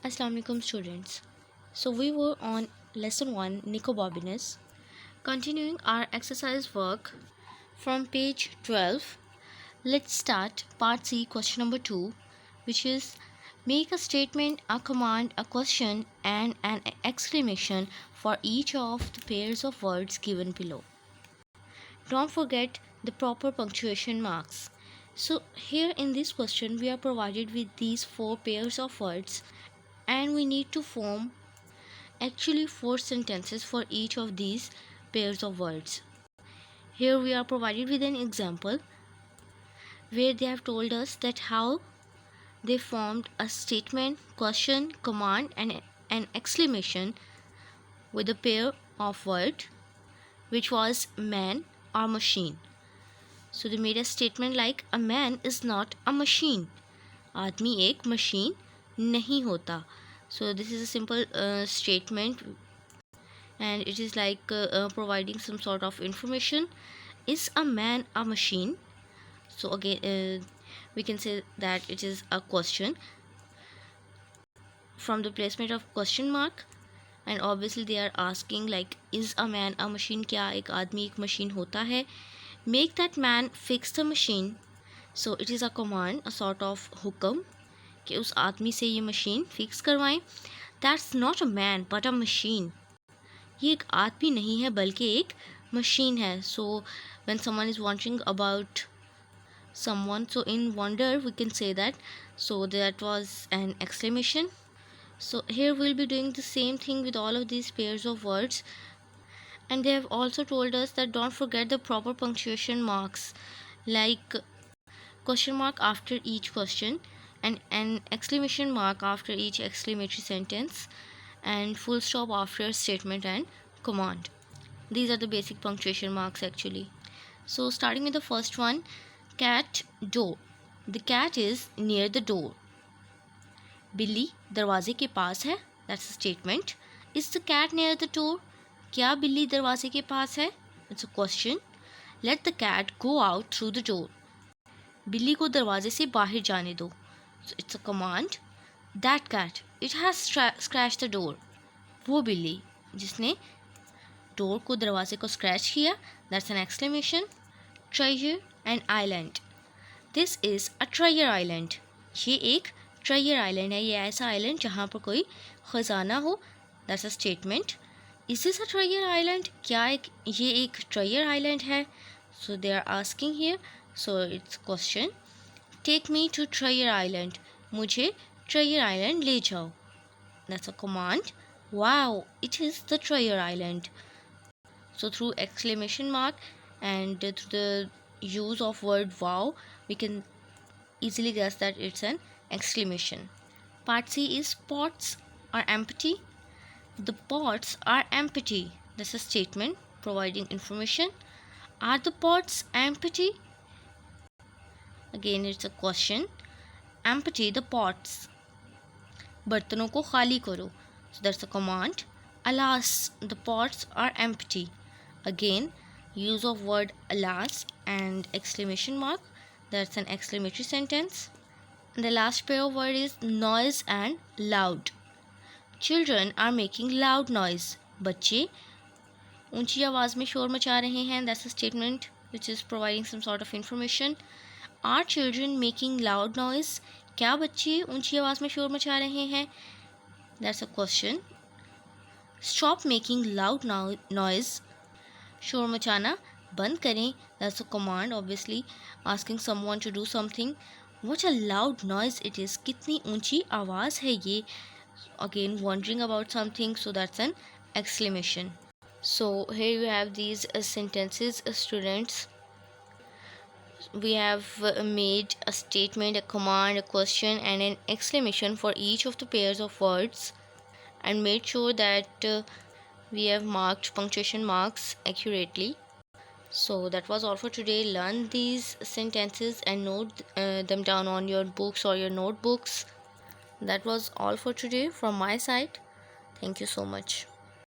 Assalamu alaikum students. So we were on lesson 1 Nicobobinus, continuing our exercise work from page 12. Let's start part C, question number 2, which is make a statement, a command, a question and an exclamation for each of the pairs of words given below. Don't forget the proper punctuation marks. So here in this question we are provided with these 4 pairs of words and we need to form actually 4 sentences for each of these pairs of words. Here we are provided with an example where they have told us that how they formed a statement, question, command and an exclamation with a pair of words which was man or machine. So they made a statement like a man is not a machine. आदमी एक machine नहीं होता. So this is a simple statement and it is like providing some sort of information. Is a man a machine? So again we can say that it is a question from the placement of question mark, and obviously they are asking like is a man a machine, क्या एक आदमी एक machine होता है. Make that man fix the machine. So it is a command, a sort of हुक्म कि उस आदमी से ये machine fix करवाएं. That's not a man but a machine. ये एक आदमी नहीं है बल्कि एक machine है. So when someone is wondering about someone, so in wonder we can say that. So that was an exclamation. So here we'll be doing the same thing with all of these pairs of words, and they have also told us that don't forget the proper punctuation marks, like question mark after each question and an exclamation mark after each exclamatory sentence and full stop after statement and command. These are the basic punctuation marks actually. So starting with the first one, cat door. The cat is near the door. बिल्ली दरवाजे के पास है. That's a statement. Is the cat near the door? क्या बिल्ली दरवाजे के पास है? It's a question. Let the cat go out through the door. बिल्ली को दरवाजे से बाहर जाने दो. So it's a command. That cat, it has scratched the door. वो बिल्ली जिसने डोर को दरवाजे को स्क्रैच किया. That's an exclamation. Treasure and island. This is a treasure island. ये एक ट्रेजर आइलैंड है. ये ऐसा आइलैंड जहाँ पर कोई ख़जाना हो. That's a statement. Is this a treasure island? क्या ये एक ट्रेजर आइलैंड है? So they are asking here. So it's question. Take me to treasure island. मुझे ट्रेजर आइलैंड ले जाओ. That's a command. Wow, it is the treasure island. So through exclamation mark and through the use of word wow, we can easily guess that it's an exclamation. Part C is pots are empty. The pots are empty. This is a statement providing information. Are the pots empty? Again it's a question. Empty the pots. बर्तनों को खाली करो. So that's a command. Alas, the pots are empty. Again use of word alas and exclamation mark. That's an exclamatory sentence. And the last pair of word is noise and loud. Children are making loud noise. बच्चे ऊंची आवाज़ में शोर मचा रहे हैं. That's a statement which is providing some sort of information. Are children making loud noise? क्या बच्चे ऊंची आवाज़ में शोर मचा रहे हैं? That's a question. Stop making loud noise. शोर मचाना बंद करें. That's a command, obviously asking someone to do something. What a loud noise it is. कितनी ऊंची आवाज़ है ये. Again wondering about something, so that's an exclamation. So here you have these sentences, students. We have made a statement, a command, a question and an exclamation for each of the pairs of words and made sure that we have marked punctuation marks accurately. So that was all for today. Learn these sentences and note them down on your books or your notebooks. That was all for today from my side. Thank you so much.